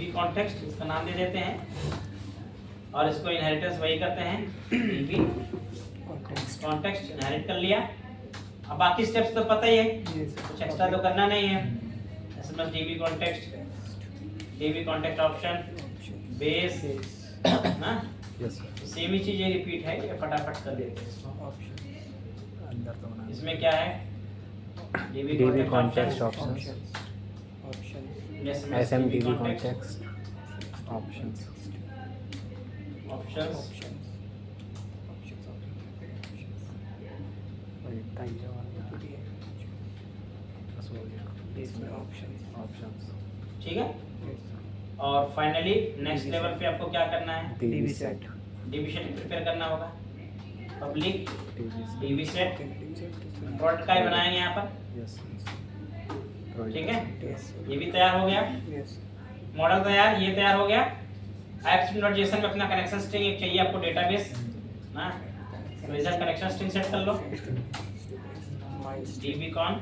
Context इसका नाम दे देते हैं और इसको इनहेरिटेंस वही करते हैं डीबी कॉन्टेक्स्ट इनहेरिट कर लिया। अब बाकी स्टेप्स तो पता ही है, कुछ एक्स्ट्रा तो करना नहीं है। SMS dB contact option base ना, सेम ही चीज रिपीट है, ये फटाफट कर देते हैं इसको। इसमें क्या है dB context options SMDB context options ठीक है। और फाइनली नेक्स्ट लेवल पे आपको क्या करना है, DB set प्रिपेयर करना होगा। पब्लिक DB सेट प्रोडक्ट का ही बनाएंगे यहाँ पर, ठीक है। ये भी तैयार हो गया, मॉडल तैयार, ये तैयार हो गया। ASP.json में अपना कनेक्शन स्ट्रिंग एक चाहिए आपको डेटाबेस ना, तो इधर कनेक्शन स्ट्रिंग सेट कर लो। dbcon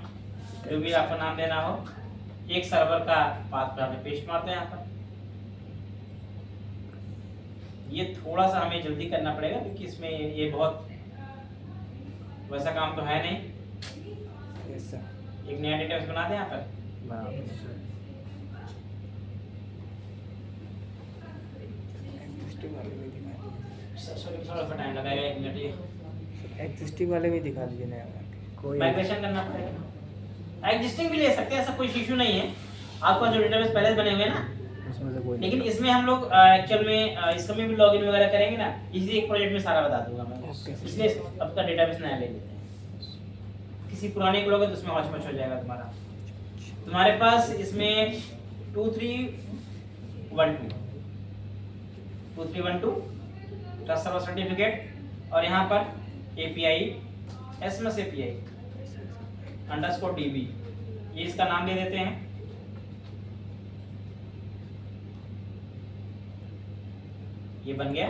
जो भी आपको नाम देना हो, एक सर्वर का पाथ पे हमें पेस्ट मारते हैं यहाँ पर। ये थोड़ा सा हमें जल्दी करना पड़ेगा क्योंकि इसमें ये बहुत वैसा काम तो है नहीं। एक नया डेटाबेस बना दें यहाँ पर, थोड़ा सा टाइम लगेगा, 1 मिनट। ये एग्जिस्टिंग वाले भी दिखा दीजिए नया कोई माइग्रेशन करना पड़ेगा। एग्जिस्टिंग भी ले सकते हैं, ऐसा कोई इशू नहीं है। आपका जो डेटाबेस पहले से बने हुए हैं ना, उसमें से कोई लेकिन इसमें हम लोग एक्चुअल में इसमें भी लॉगिन वगैरह करेंगे ना, इसी एक प्रोजेक्ट में सारा बता दूंगा मैं। इसलिए अब का डेटाबेस नया ले लेते हैं। किसी पुराने को लोगे तो उसमें हौच-पौच हो जाएगा तुम्हारा। तुम्हारे पास इसमें 2312 का सर्वर सर्टिफिकेट और यहाँ पर API SMS API _DB, ये इसका नाम दे देते हैं। ये बन गया।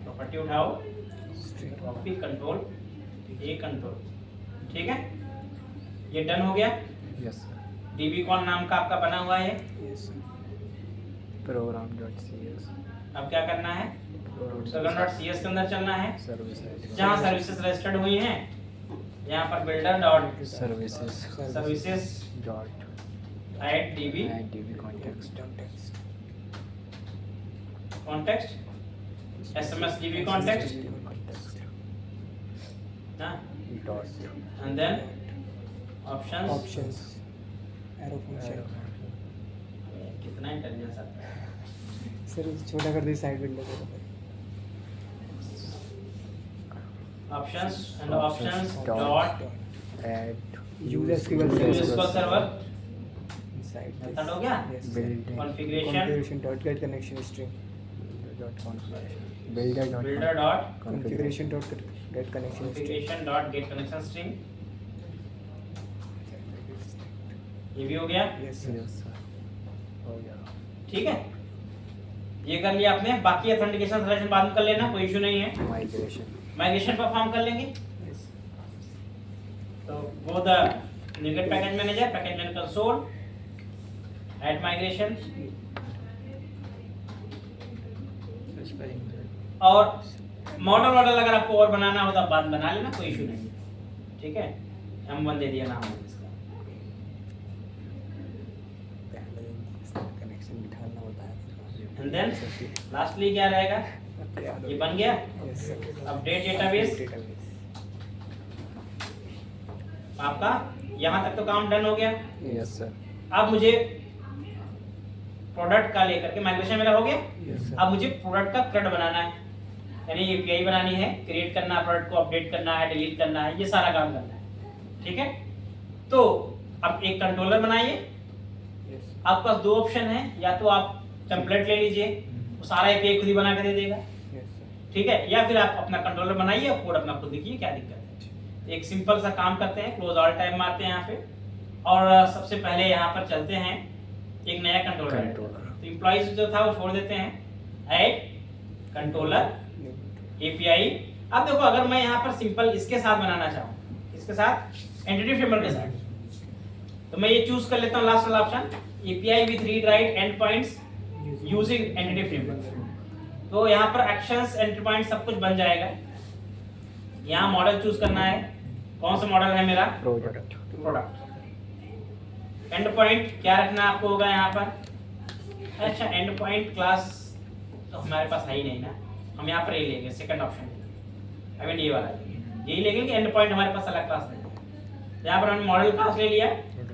प्रॉपर्टी उठाओ, कॉपी कंट्रोल A कंट्रोल, ठीक है। ये डन हो गया। dbcon नाम का आपका बना हुआ है। program.cs अब क्या करना है, program.cs के अंदर चलना है, जहाँ सर्विसेज रजिस्टर्ड हुई हैं। यहाँ पर builder.services add db context SMS db context ना, and then options arrow function. कितना इंटेलिजेंस आता है। सर छोटा कर दी साइड विंडो को। options dot add user SQL server side method हो गया। configuration dot get connection string builder dot configuration dot get connection string configuration dot get connection string, ये भी हो गया। यस हो गया। ठीक है, ये कर लिया आपने। बाकी ऑथेंटिकेशन सिलेक्शन बाद में कर लेना, कोई इशू नहीं है। माइग्रेशन परफॉर्म कर लेंगे। तो वो the NuGet package manager, package manager console, add migration. और मॉडल अगर आपको और बनाना हो तो बाद में बना लेना, कोई इशू नहीं है। ठीक है, M1 दे दिया नाम इसका। एंड देन लास्टली क्या रहेगा, ये बन गया। अपडेट डेटाबेस आपका, यहाँ तक तो काम डन हो गया। Yes sir. अब मुझे प्रोडक्ट का लेकर के माइग्रेशन मेरा हो गया। अब मुझे प्रोडक्ट का CRUD बनाना है, यानी API बनानी है, क्रिएट करना है, प्रोडक्ट को अपडेट करना है, डिलीट करना है, ये सारा काम करना है। ठीक है, तो अब एक कंट्रोलर बनाइए। आपके पास 2 ऑप्शन है, या तो आप टेम्पलेट ले लीजिए, वो सारा API खुद ही बना के दे देगा। ठीक है, या फिर आप अपना कंट्रोलर बनाइए और कोड अपना खुद लिखिए, क्या दिक्कत है। एक सिंपल सा काम करते हैं, क्लोज ऑल टाइम मारते हैं यहाँ पे, और सबसे पहले यहाँ पर चलते हैं एक नया कंट्रोलर। तो एम्प्लॉइज जो था वो छोड़ देते हैं, ऐड कंट्रोलर API। अब देखो, अगर मैं यहाँ पर सिंपल इसके साथ बनाना चाहूँ, इसके साथ एंटिटी फ्रेमवर्क के साथ, तो मैं ये चूज कर लेता हूँ लास्ट वाला option, API with read write and points using entity framework. तो यहाँ पर एक्शंस, एंट्री पॉइंट सब कुछ बन जाएगा। यहाँ मॉडल चूज करना है, कौन सा मॉडल है मेरा? प्रोडक्ट। प्रोडक्ट। एंड पॉइंट क्या रखना आपको होगा यहाँ पर? अच्छा, एंड पॉइंट क्लास तो हमारे पास है ही नहीं ना, हम यहाँ पर ये लेंगे सेकंड ऑप्शन, आई मीन ये वाला लेंगे, यही लेंगे कि एंड पॉइंट हमारे पास अलग क्लास नहीं है। यहाँ पर हमने मॉडल क्लास ले लिया,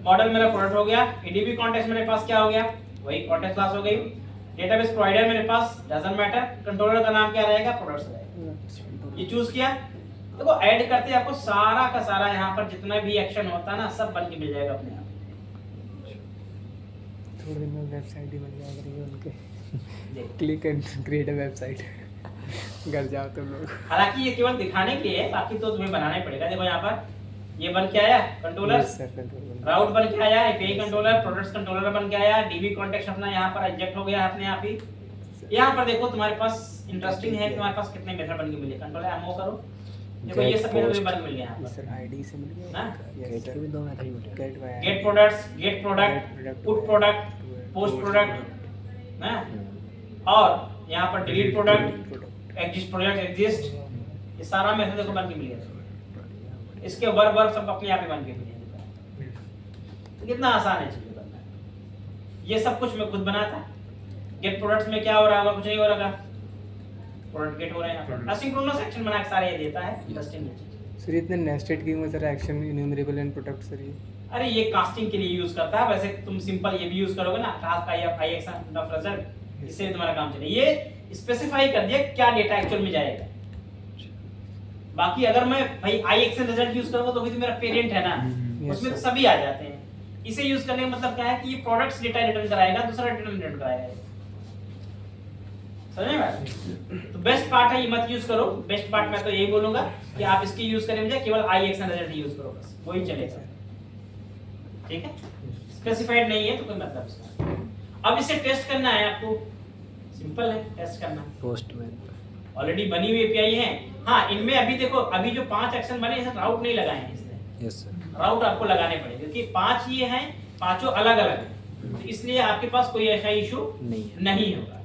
मॉडल मेरा प्रोडक्ट हो गया, एडीबी कॉन्टेक्स्ट मेरे पास क्या हो गया? वही कॉन्टेक्स्ट क्लास हो गई। डेटाबेस प्रोवाइडर मेरे पास डजंट मैटर, कंट्रोलर का नाम क्या रहेगा? प्रोडक्ट्स रहेगा। ये चूज किया, देखो ऐड करते आपको सारा का सारा यहाँ पर जितना भी एक्शन होता है ना सब बन के मिल जाएगा अपने आप। थोड़े दिन में वेबसाइट ही बन जाएगी उनके। देख, click and create a website. घर जाओ तुम लोग। हालांकि ये केवल दिखाने के लिए है, बाकी तो तुम्हें बनाना ही पड़ेगा। देखो यहाँ पर ये बन के आया कंट्रोलर, राउट बन के आया, एपीआई कंट्रोलर, प्रोडक्ट्स कंट्रोलर बन के आया, डीबी कॉन्टेक्स्ट अपना यहाँ पर इंजेक्ट हो गया अपने आप ही। यहाँ पर देखो तुम्हारे पास इंटरेस्टिंग है, तुम्हारे पास कितने मेथड बन के मिले। कंट्रोलर एमओ करो, देखो ये सब मेथड बन के मिल गए यहाँ पर। सर आईडी से मिल गया ना? गेट के भी 2 मेथड मिले। Get products, get product, put product, post product ना, और यहाँ पर delete product, exist product, exist, ये सारा मेथड देखो बन के मिल गया। इसके वर्ब सब अपने आप ही बन के मिल गए। तो कितना आसान है चीजें बनना, ये सब कुछ मैं खुद बनाता। गेट प्रोडक्ट्स में क्या हो रहा होगा? कुछ नहीं हो रहा, प्रोडक्ट गेट हो रहे हैं। असिंक्रोनस एक्शन बना के सारे ये देता है, इंटरेस्टिंग चीज। सर इतने नेस्टेड की में sir action enumerable and product sir ये। अरे ये कास्टिंग के लिए यूज करता है, वैसे तुम सिंपल ये भी यूज करोगे ना, task I action of result, इससे तुम्हारा काम चले। ये स्पेसिफाई कर दिया क्या डेटा एक्चुअल में जाएगा। बाकी अगर मैं भाई आई एक्शन रिजल्ट यूज करूंगा तो भी तो मेरा पेरेंट है ना, उसमें तो सभी आ जाते हैं। इसे यूज करने का मतलब क्या है कि ये प्रोडक्ट्स डेटा रिटर्न कराएगा, दूसरा डेटा रिटर्न कराएगा। समझ में आया? तो बेस्ट पार्ट है ये मत यूज करो। बेस्ट पार्ट मैं तो यही बोलूंगा कि आप इसकी यूज करें मुझे केवल आई एक्शन रिजल्ट यूज करो, बस वही चलेगा। ठीक है, स्पेसिफाइड नहीं है तो कोई मतलब इसका। अब इसे टेस्ट करना है आपको, सिंपल है टेस्ट करना। पोस्टमैन ऑलरेडी बनी हुई एपीआई है। हाँ, इनमें अभी देखो, अभी जो 5 एक्शन बने इसमें राउट नहीं लगाए हैं इसने। Yes sir. राउट आपको लगाने पड़ेंगे क्योंकि 5 ये हैं, पांचों अलग अलग हैं, तो इसलिए आपके पास कोई ऐसा इशू नहीं होगा।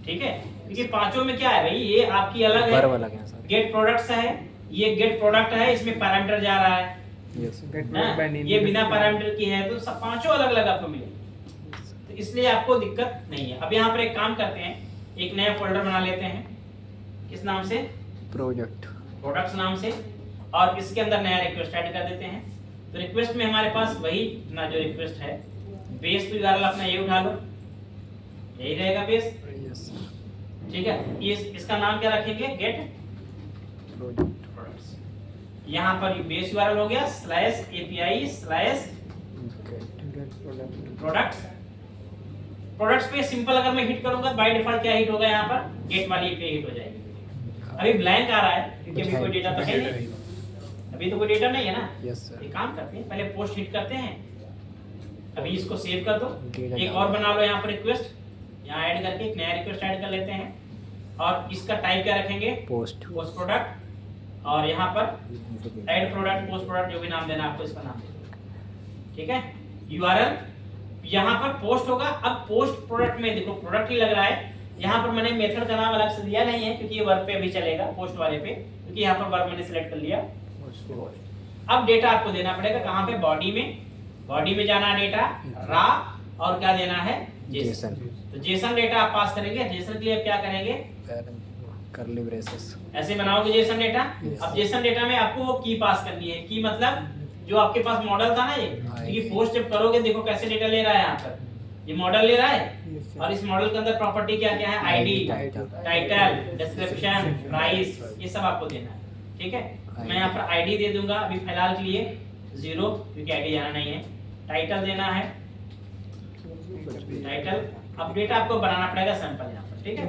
ठीक है, क्योंकि पांचों में क्या है भाई, ये आपकी अलग है, अलग है सर। गेट प्रोडक्ट्स है, ये गेट प्रोडक्ट है, इसमें पैरामीटर जा रहा है। यस ना? ये बिना पैरामीटर की है, तो सब पांचों अलग अलग आपको मिलेंगे, तो इसलिए आपको दिक्कत नहीं है। अब यहाँ पर एक काम करते हैं, एक नया फोल्डर बना लेते हैं। किस नाम से? प्रोडक्ट्स नाम से, और इसके अंदर नया रिक्वेस्ट ऐड कर देते हैं। तो रिक्वेस्ट में हमारे पास वही ना जो रिक्वेस्ट है, बेस तो यूआरएल अपना ये उठा लो, यही रहेगा बेस। ठीक है, ये इसका नाम क्या रखेंगे? Get products. यहाँ पर बेस यूआरएल हो गया /API/प्रोडक्ट्स। प्रोडक्ट्स पे सिंपल अगर मैं हिट करूंगा बाय डिफॉल्ट क्या हिट होगा? यहाँ पर गेट वाली पे हिट हो जाएगी। अभी ब्लैंक आ रहा है क्योंकि अभी कोई डेटा तो है नहीं, अभी तो कोई डेटा नहीं है ना। Yes sir. एक काम करते हैं, पहले पोस्ट हिट करते हैं, अभी इसको सेव कर दो, एक और बना लो यहाँ पर रिक्वेस्ट, यहाँ ऐड करके एक नया रिक्वेस्ट ऐड कर लेते हैं, और इसका टाइप क्या रखेंगे? पोस्ट प्रोडक्ट, और यहाँ पर ऐड प्रोडक्ट, पोस्ट प्रोडक्ट, जो भी नाम देना आपको इसका नाम देना। ठीक है, यूआरएल यहाँ पर पोस्ट होगा। अब पोस्ट प्रोडक्ट में देखो प्रोडक्ट ही लग रहा है, यहाँ पर मैंने मेथड का नाम अलग से दिया नहीं है क्योंकि ये वर्ब पे अभी चलेगा, पोस्ट वाले पे, क्योंकि यहाँ पर वर्ब मैंने सिलेक्ट कर लिया। अब डेटा आपको देना पड़ेगा कहाँ पे? बॉडी में जाना है डेटा रा, और क्या देना है? जेसन। तो जेसन डेटा आप पास करेंगे। जेसन के लिए क्या करेंगे? कर्ली ब्रेसेस ऐसे बनाओगे जेसन डेटा। अब जेसन डेटा में आपको वो की पास करनी है। की मतलब जो आपके पास मॉडल था ना, ये पोस्ट जब करोगे देखो कैसे डेटा ले रहा है। यहाँ पर ये मॉडल ले रहा है, और इस मॉडल के अंदर प्रॉपर्टी क्या क्या है? आईडी, टाइटल, डिस्क्रिप्शन, प्राइस, ये सब आपको देना है। ठीक है, मैं यहाँ पर आईडी दे दूंगा अभी फिलहाल के लिए 0, क्योंकि आईडी जाना नहीं है। टाइटल देना है, टाइटल। अब डेटा आपको बनाना पड़ेगा सैंपल यहाँ पर। ठीक है,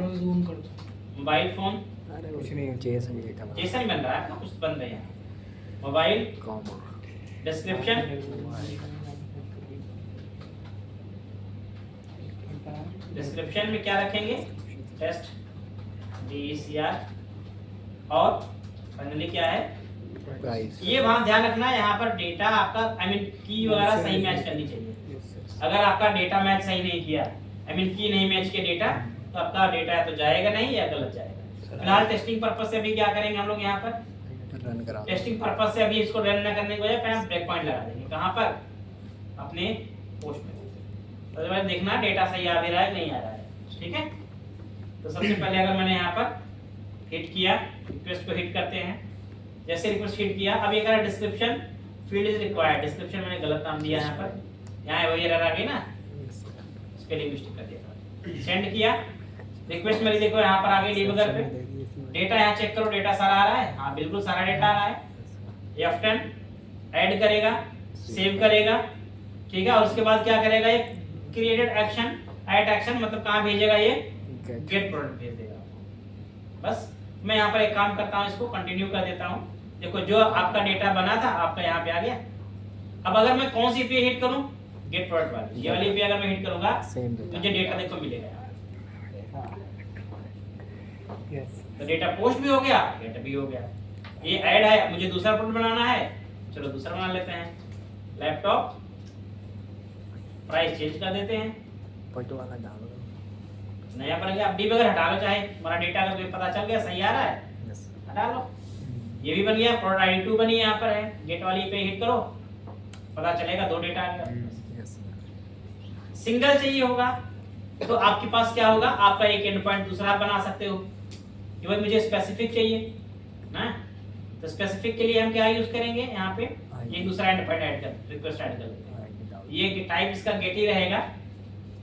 मोबाइल फोन, कुछ नहीं, जेसन डेटा जेसन बन रहा है ना, कुछ बन रहे हैं। मोबाइल, कॉमा, डिस्क्रिप्शन, डिस्क्रिप्शन में क्या रखेंगे? टेस्ट DECR, और फाइनली क्या है? प्राइस। ये वहां ध्यान रखना है, यहाँ पर डेटा आपका की वगैरह सही मैच करनी चाहिए। अगर आपका डेटा मैच सही नहीं किया आई मीन की नहीं मैच के डेटा, तो आपका डेटा तो जाएगा नहीं या गलत जाएगा। फिलहाल टेस्टिंग पर्पस से अभी क्या करेंगे हम लोग यहाँ पर रन करा टेस्टिंग पर्पस से अभी इसको रन न करने की वजह पे हम ब्रेक पॉइंट लगा देंगे। कहाँ पर? अपने पोस्ट में। तो जब देखना डेटा सही आ भी रहा है नहीं आ रहा है, ठीक है। तो सबसे पहले अगर मैंने यहाँ पर हिट किया, रिक्वेस्ट को हिट करते हैं, जैसे रिक्वेस्ट हिट किया, अब ये कह रहा है description field is required, description मैंने गलत नाम दिया यहाँ पर, यहाँ वही एरर आ गई ना, स्पेलिंग मिस्टेक कर दिया। सेंड किया, रिक्वेस्ट मेरी देखो यहाँ पर आ गई डिबगर पे, डेटा यहाँ चेक करो, डेटा सारा आ रहा है, हाँ बिल्कुल सारा डेटा आ रहा है। F10 ऐड करेगा, सेव करेगा, ठीक है, और उसके बाद क्या करेगा, ये क्रिएटेड एक्शन, ऐड एक्शन मतलब कहाँ भेजेगा, ये गेट प्रोडक्ट भेज देगा। बस मैं यहाँ पर एक काम करता हूँ, इसको कंटिन्यू कर देता हूँ। देखो जो आपका डेटा बना था आपका यहाँ पे आ गया। अब अगर मैं कौन सी API हिट करूँ, गेट प्रोडक्ट वाली, ये वाली API अगर मैं हिट करूँगा मुझे डेटा देखो मिलेगा। तो डेटा पोस्ट भी हो गया, गेट भी हो गया। ये ऐड है, मुझे दूसरा प्रोडक्ट बनाना है, चलो दूसरा बना लेते हैं। लैपटॉप प्राइस चेंज कर देते हैं, पट वाला डाल दो, नया बन गया। अब डिबगर हटा लो, चाहे हमारा डेटा अगर तुम्हें पता चल गया सही आ रहा है हटा लो। ये भी बन गया, प्रोडक्ट आईडी 2 बनी यहाँ पर है, गेट वाली पे हिट करो, पता चलेगा 2 डेटा आ गया। सिंगल चाहिए होगा तो आपके पास क्या होगा, आपका एक एंड पॉइंट दूसरा बना सकते हो कि भाई मुझे स्पेसिफिक चाहिए ना, तो स्पेसिफिक के लिए हम क्या यूज करेंगे, यहाँ पे ये दूसरा एंड पॉइंट ऐड कर, रिक्वेस्ट ऐड कर देते हैं। ये टाइप इसका गेट ही रहेगा,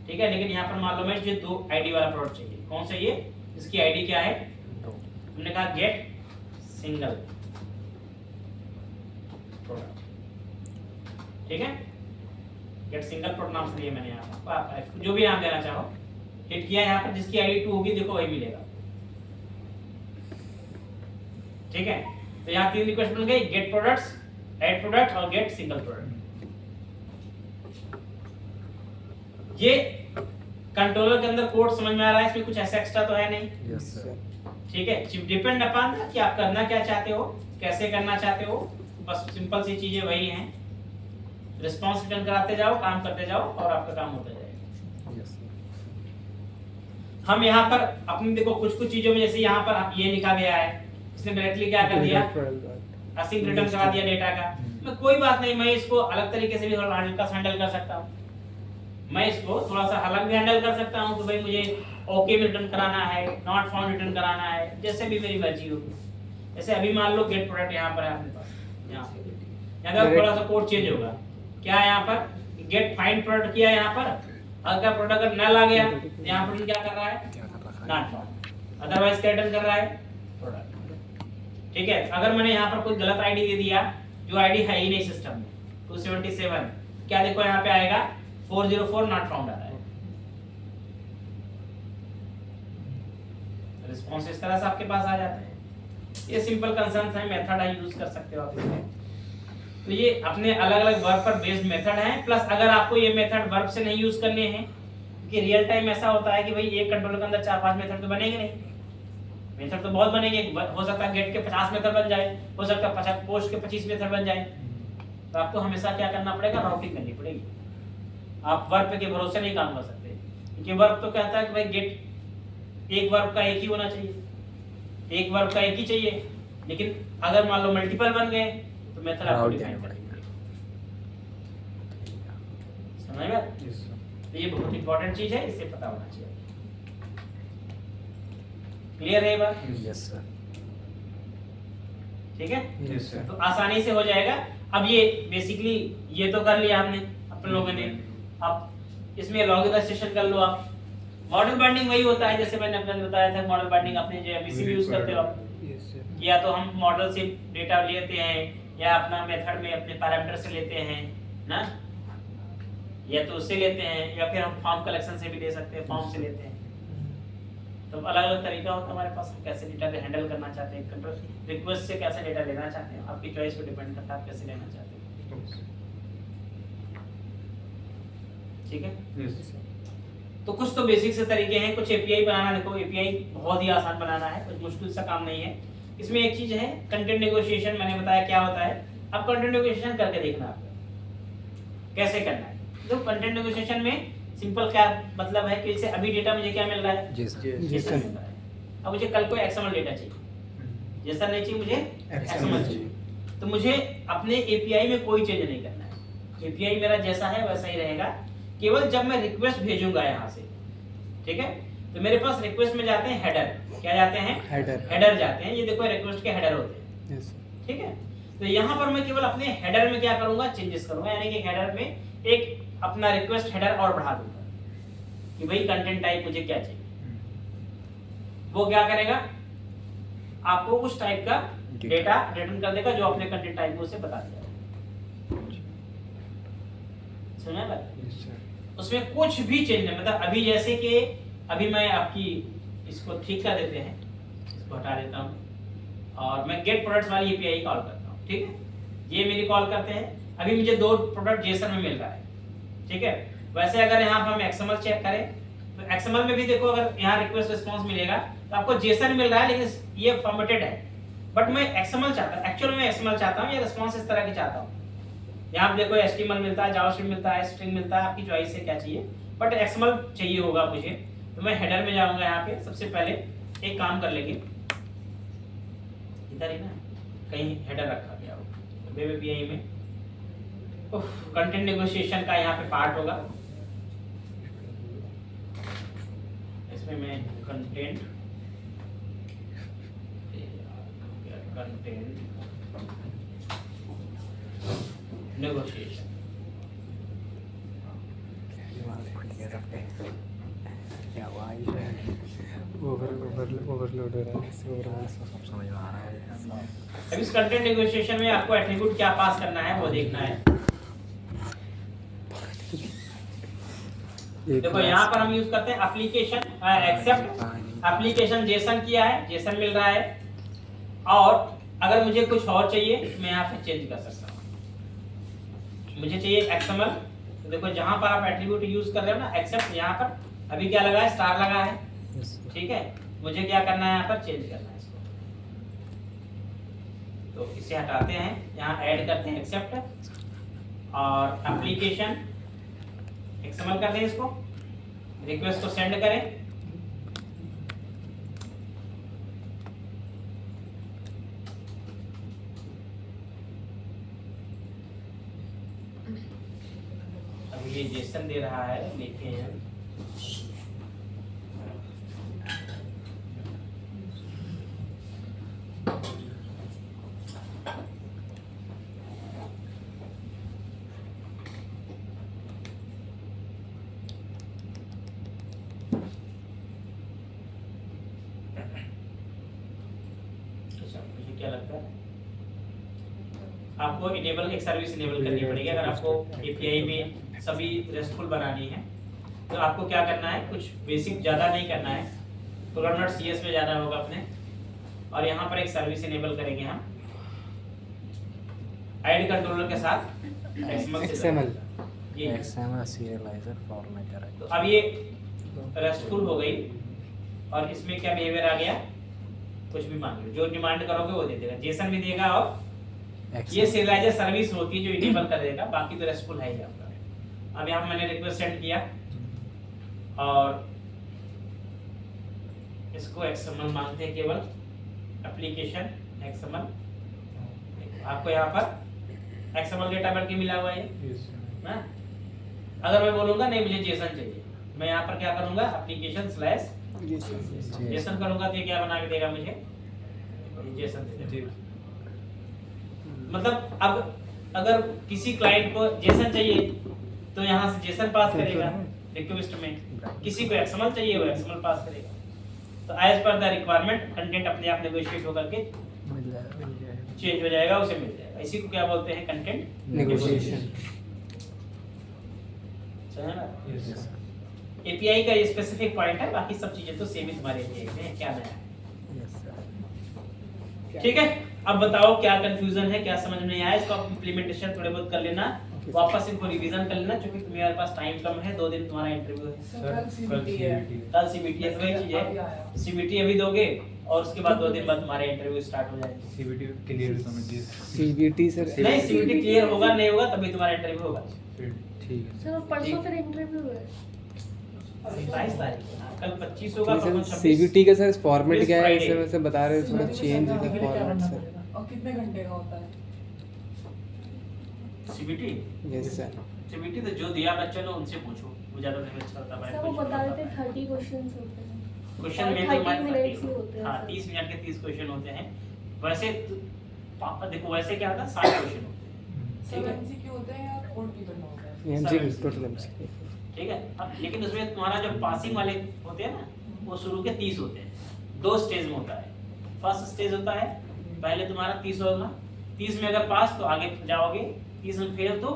ठीक है, लेकिन यहाँ पर मान लो मैं मुझे 2 आईडी वाला प्रोडक्ट चाहिए। कौन सा ये, इसकी आईडी क्या है, हमने कहा गेट सिंगल प्रोडक्ट, ठीक है, गेट सिंगल प्रोडक्ट नाम से दिया मैंने यहाँ पर, आप जो भी नाम देना चाहो हिट किया, यहाँ पर जिसकी आईडी 2 होगी देखो वही मिलेगा, ठीक है। तो यहाँ 3 रिक्वेस्ट बन गई, गेट प्रोडक्ट्स, ऐड प्रोडक्ट और गेट सिंगल प्रोडक्ट। ये कंट्रोलर के अंदर कोड समझ में आ रहा है, इसमें कुछ ऐसा एक्स्ट्रा तो है नहीं, यस सर, ठीक है। डिपेंड अपॉन कि आप करना क्या चाहते हो, कैसे करना चाहते हो, बस सिंपल सी चीजें वही हैं। रिस्पांस रिटर्न कराते जाओ, काम करते जाओ और आपका काम होता जाएगा। यस हम यहाँ पर अपनी देखो कुछ चीजों में, जैसे यहाँ पर आप ये लिखा गया है, इसने डायरेक्टली क्या कर दिया, असिंक रिटर्न करा दिया डेटा का। मैं कोई बात नहीं, मैं इसको अलग तरीके से भी हैंडल कर सकता हूँ, मैं इसको थोड़ा सा अलग भी हैंडल कर सकता हूँ कि भाई मुझे ओके में रिटर्न कराना है, नॉट फाउंड रिटर्न कराना है, जैसे भी मेरी मर्जी होगी। जैसे अभी मान लो गेट प्रोडक्ट यहाँ पर है अपने पास, यहाँ थोड़ा सा कोड चेंज होगा, क्या है यहाँ पर गेट फाइंड प्रोडक्ट किया, यहाँ पर अगर प्रोडक्ट अगर नल आ गया तो यहाँ पर क्या कर रहा है, नॉट फाउंड, अदरवाइज क्या रिटर्न कर रहा है, प्रोडक्ट, ठीक है। अगर मैंने यहाँ पर कोई गलत आईडी दे दिया, जो आईडी है ही नहीं सिस्टम में, 277, क्या देखो यहाँ पे आएगा 404 नॉट फाउंड आ रहा है। रिस्पांस इस तरह से आपके पास आ जाता है। ये सिंपल कंसर्न्स है, मेथड है, यूज कर सकते हो आप इसमें। तो ये अपने अलग अलग वर्ब पर बेस्ड मेथड है। प्लस अगर आपको ये मेथड वर्ब से नहीं यूज करने हैं, क्योंकि रियल टाइम ऐसा होता है कि भाई एक कंट्रोलर के अंदर 4-5 मेथड तो बनेंगे नहीं, मेथड तो बहुत बनेंगे, हो सकता है गेट के 50 मेथड बन जाए, हो सकता है 50 पोस्ट के 25 मेथड बन जाए। तो आपको हमेशा क्या करना पड़ेगा, राउटिंग करनी पड़ेगी। आप वर्ब के भरोसे नहीं काम कर सकते, क्योंकि वर्ब तो कहता है कि भाई गेट एक वर्ब का एक ही होना चाहिए, एक वर्ब का एक ही चाहिए, लेकिन अगर मान लो मल्टीपल बन गए तो मेथड आपको डिफाइन करना पड़ेगा। समझ गए? तो ये बहुत इंपॉर्टेंट चीज है, इससे पता होना चाहिए। क्लियर है बात? यस सर, ठीक है, यस सर, तो आसानी से हो जाएगा। अब ये बेसिकली ये तो कर लिया हमने अपन लोगों ने। अब इसमें लॉगिन रजिस्ट्रेशन कर लो आप। मॉडल बाइंडिंग वही होता है जैसे मैंने अपने बताया था, मॉडल बाइंडिंग अपने जो एमवीसी यूज करते हो आप, या तो हम मॉडल से डेटा लेते हैं, या अपना मेथड में अपने पैरामीटर से लेते हैं ना, या तो उससे लेते हैं, या फिर हम फॉर्म कलेक्शन से भी ले सकते हैं, फॉर्म से लेते हैं। तो अलग अलग तरीका होता है हमारे पास, हम कैसे डेटा को हैंडल करना चाहते हैं, कंट्रोल रिक्वेस्ट से कैसे डेटा लेना चाहते हैं, आपकी चॉइस पे डिपेंड करता है आप कैसे लेना चाहते हैं। ठीक है, तो कुछ तो बेसिक से तरीके हैं। कुछ एपीआई बनाना, देखो एपीआई बहुत ही आसान बनाना है, कुछ मुश्किल सा काम नहीं है। इसमें एक चीज है कंटेंट नेगोशिएशन, मैंने बताया क्या होता है। अब कंटेंट नेगोशिएशन करके देखना आपको कैसे करना है। तो कंटेंट नेगोशिएशन में सिंपल क्या मतलब है कि जैसे अभी डेटा मुझे क्या मिल रहा है, जी सर जेसन मिल रहा है। अब मुझे कल को एक्सएमएल डेटा चाहिए, जेसन नहीं चाहिए, मुझे एक्सएमएल चाहिए। तो मुझे अपने एपीआई में कोई चेंज नहीं करना है, एपीआई मेरा जैसा है वैसा ही रहेगा। केवल जब मैं रिक्वेस्ट भेजूंगा यहाँ से, ठीक है, तो मेरे पास रिक्वेस्ट में जाते हैं हेडर, क्या जाते हैं, हेडर जाते हैं। ये देखो रिक्वेस्ट के हेडर होते हैं, ठीक है। तो यहाँ पर मैं केवल अपने हेडर में क्या करूंगा, चेंजेस करूंगा, यानी कि हेडर में एक अपना रिक्वेस्ट हेडर और बढ़ा दूंगा कि भाई कंटेंट टाइप मुझे क्या चाहिए। वो क्या करेगा, आपको उस टाइप का डेटा रिटर्न कर देगा जो अपने कंटेंट टाइप को उसे बता दिया। समझा बात? उसमें कुछ भी चेंज नहीं, मतलब अभी जैसे कि अभी मैं आपकी इसको ठीक कर देते हैं, इसको हटा देता हूँ और मैं गेट प्रोडक्ट्स वाली एपीआई कॉल करता हूँ, ठीक है। ये मेरी कॉल करते हैं, अभी मुझे 2 प्रोडक्ट जेसन में मिल रहा है, ठीक है। वैसे अगर यहाँ पर हम एक्सएमएल चेक करें तो एक्सएमएल में भी देखो, अगर यहाँ रिक्वेस्ट रिस्पांस मिलेगा तो आपको जेसन मिल रहा है, लेकिन ये फॉर्मेटेड है। बट मैं एक्सएमएल चाहता हूँ, एक्चुअल में एक्सएमएल चाहता हूँ, ये रिस्पांस इस तरह की चाहता हूँ। यहाँ पे देखो एचटीएमएल मिलता है, जावास्क्रिप्ट मिलता है, स्ट्रिंग मिलता है, आपकी चॉइस है क्या चाहिए, बट एक्सएमएल चाहिए होगा मुझे। तो मैं हेडर में जाऊंगा, यहाँ पे सबसे पहले एक काम कर लेंगे, इधर ही ना कहीं हेडर रखा गया हो वेब एपीआई में, कंटेंट नेगोशिएशन का यहाँ पे पार्ट होगा। इसमें मैं कंटेंट नेगोशिएशन क्या हुआ है, ओवरलोड हो रहा है, सब समझ में आ रहा है। अब इस कंटेंट नेगोशिएशन में आपको एट्रीब्यूट क्या पास करना है वो देखना है। देखो यहाँ पर हम यूज करते हैं एप्लीकेशन एक्सेप्ट एप्लीकेशन जेसन किया है, जेसन मिल रहा है। और अगर मुझे कुछ और चाहिए तो मैं यहाँ पे चेंज कर सकता हूँ। मुझे चाहिए एक्सएमएल, तो देखो जहाँ पर आप एट्रीब्यूट यूज कर रहे हो ना, एक्सेप्ट, यहाँ पर अभी क्या लगा है, स्टार लगा है, ठीक है। मुझे क्या करना है, यहाँ पर चेंज करना है इसको, तो इसे हटाते हैं, यहाँ ऐड करते हैं एक्सेप्ट और एप्लीकेशन एक्सएमएल कर दें इसको, रिक्वेस्ट को सेंड करें, अब ये जेसन दे रहा है, देखते हैं। क्या लगता है आपको इनेबल एक सर्विस इनेबल करनी पड़ेगी अगर आपको एपीआई में सभी रेस्टफुल बनानी है। तो आपको क्या करना है, कुछ बेसिक ज़्यादा नहीं करना है, प्रोग्राम CS में जाना होगा अपने, और यहाँ पर एक सर्विस इनेबल करेंगे हम आईडी कंट्रोलर के साथ एक्सएमएल serializer फॉर्मेटर है। तो अब ये रेस्टफुल हो गई और इसमें क्या बिहेवियर आ गया, कुछ भी मान लो, जो डिमांड करोगे वो दे देगा, जेसन भी देगा और ये सीरियलाइजर सर्विस होती है जो इनेबल कर देगा, बाकी तो रेस्टफुल है ही आपका। अब यहाँ मैंने रिक्वेस्ट सेंड किया और इसको एक्सएमएल मांगते हैं, केवल एप्लीकेशन एक्सएमएल। आपको यहाँ पर एक्सएमएल डेटा बन के मिला हुआ है ना। अगर मैं बोलूंगा नहीं मुझे जेसन चाहिए, मैं यहाँ पर क्या करूंगा, एप्लीकेशन स्लैश जेसन करूंगा तो ये क्या बना के देगा मुझे, जेसन दे देगा। मतलब अब अगर किसी क्लाइंट को जेसन चाहिए तो यहाँ से जेसन पास करेगा रिक्वेस्ट में, किसी को एक्सएमएल चाहिए वो एक्सएमएल पास करेगा। तो as per the requirement content अपने आप नेगोशिएट होकर के चेंज हो जाएगा, उसे मिल जाएगा। इसी को क्या बोलते हैं, कंटेंट नेगोशिएशन। एपीआई का ये स्पेसिफिक पॉइंट है, बाकी सब चीजें तो सेम ही तुम्हारे एपीआई में है, क्या नया है। ठीक है, अब बताओ क्या कंफ्यूजन है, क्या समझ में नहीं आया, इसको इंप्लीमेंटेशन थोड़े बहुत कर लेना, वापस इनको रिवीजन कर लेना, क्योंकि तुम्हारे पास टाइम कम है, 2 दिन तुम्हारा इंटरव्यू है, कल सीबीटी है, वही चीज है, सीबीटी अभी दोगे और उसके बाद 2 दिन बाद तुम्हारे इंटरव्यू स्टार्ट हो जाएंगे। सीबीटी क्लियर समझिए, सीबीटी सर नहीं सीबीटी क्लियर होगा नहीं होगा तभी तुम्हारा इंटरव्यू होगा। ठीक है सर परसों फिर इंटरव्यू है। 27 तारीख हाँ, कल 25 होगा सर 26 सीबीटी का सर फॉर्मेट This क्या है Friday. इससे वैसे बता रहे हैं थोड़ा चेंज है अगले क्या फॉर्मेट करना सर पड़ेगा? और कितने घंटे का होता है? सीबीटी यस सर सीबीटी तो जो दिया बच्चे लोग उनसे पूछो वो ज्यादा अच्छा होता है सर वो बता रहे थे 30 क्वेश्चंस होते हैं क्वेश्चन और में 30 तो मिनट्स ही होते हैं हाँ सर। 30 मिनट के 30 क्वेश्चन होते हैं वैसे पापा देखो वैसे क्या होता है 60 क्वेश्चन होते हैं सब एमसीक्यू होते हैं या कोड भी करना होता है? एमसीक्यू टोटल एमसीक्यू ठीक है अब लेकिन उसमें तुम्हारा जो पासिंग वाले होते हैं ना वो शुरू के 30 होते हैं दो स्टेज में होता है फर्स्ट स्टेज होता है पहले तुम्हारा 30 होगा 30 में अगर पास तो आगे जाओगे 30 में फेल तो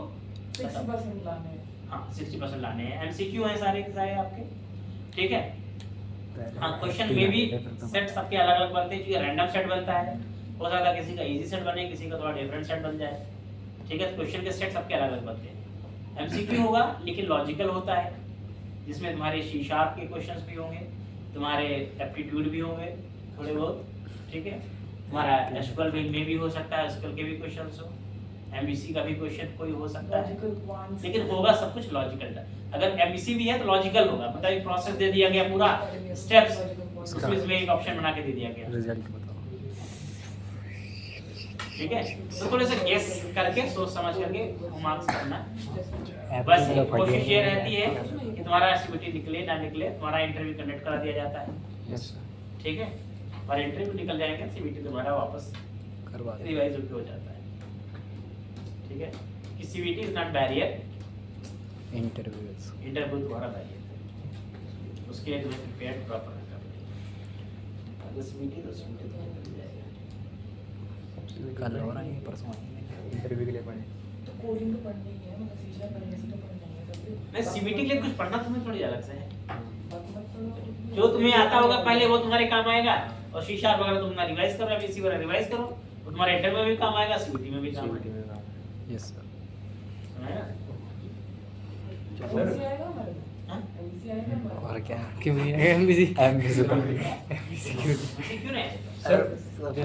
60% लाने हैं। हाँ 60% लाने हैं एमसीक्यू हैं सारे के सारे आपके ठीक है हाँ क्वेश्चन में भी सेट सबके अलग अलग बनते हैं क्योंकि रैंडम सेट बनता है हो सकता है किसी का इजी सेट बने किसी का थोड़ा डिफरेंट सेट बन जाए ठीक है क्वेश्चन के सेट सबके अलग अलग बनते हैं एमसीक्यू होगा लेकिन लॉजिकल होता है जिसमें तुम्हारे सी शार्प के क्वेश्चंस भी होंगे तुम्हारे एप्टीट्यूड भी होंगे थोड़े बहुत ठीक है तुम्हारा एसक्यूएल में भी हो सकता है एसक्यूएल के भी क्वेश्चंस हो एमबीसी का भी क्वेश्चन कोई हो सकता है लॉजिकल क्वांट्स लेकिन होगा सब कुछ लॉजिकल अगर एमबीसी भी है तो लॉजिकल होगा मतलब एक प्रोसेस दे दिया गया पूरा स्टेप्स उसमें इसमें एक ऑप्शन बना के दे दिया गया रिजल्ट बताओ ठीक है तो थोड़े से गेस करके सोच समझ करके मार्क्स करना ऐप बस में तो कोशिश ये फटे रहती है कि तुम्हारा एक्टिविटी निकले ना निकले तुम्हारा इंटरव्यू कंडक्ट करा दिया जाता है यस ठीक है और इंटरव्यू निकल जाएगा सीबीटी तुम्हारा वापस करवा दे रिवाइज होके हो जाता है ठीक है कि CBT is not barrier interviews interview तुम्हारा बैरियर है उसके लिए तुम्हें प्रिपेयर प्रॉपर रहना पड़ेगा अगर सीबीटी तो सीबीटी तो निकल जाएगा कल हो रहा है परसों आएंगे इंटरव्यू के लिए पढ़े तो कोडिंग तो पढ़नी ही है मतलब सीधा करने से तो पढ़ना ही है तब भी। नहीं सीबीटी के लिए कुछ पढ़ना तुम्हें थोड़ी अलग से है मतलब जो तुम्हें आता होगा पहले वो तुम्हारे काम आएगा और शीशा वगैरह तुम रिवाइज करो एमबीसी वगैरह रिवाइज करो वो तुम्हारे इंटरव्यू में भी काम आएगा सीबीटी में भी काम आएगा यस सर समझ रहे हो? एमसीक्यू आएगा हमारे में? हाँ? एमसीक्यू आएगा हमारे में? और क्या क्यों नहीं है एमबीसी एमबीसी एमबीसी क्यों नहीं आएगा? सर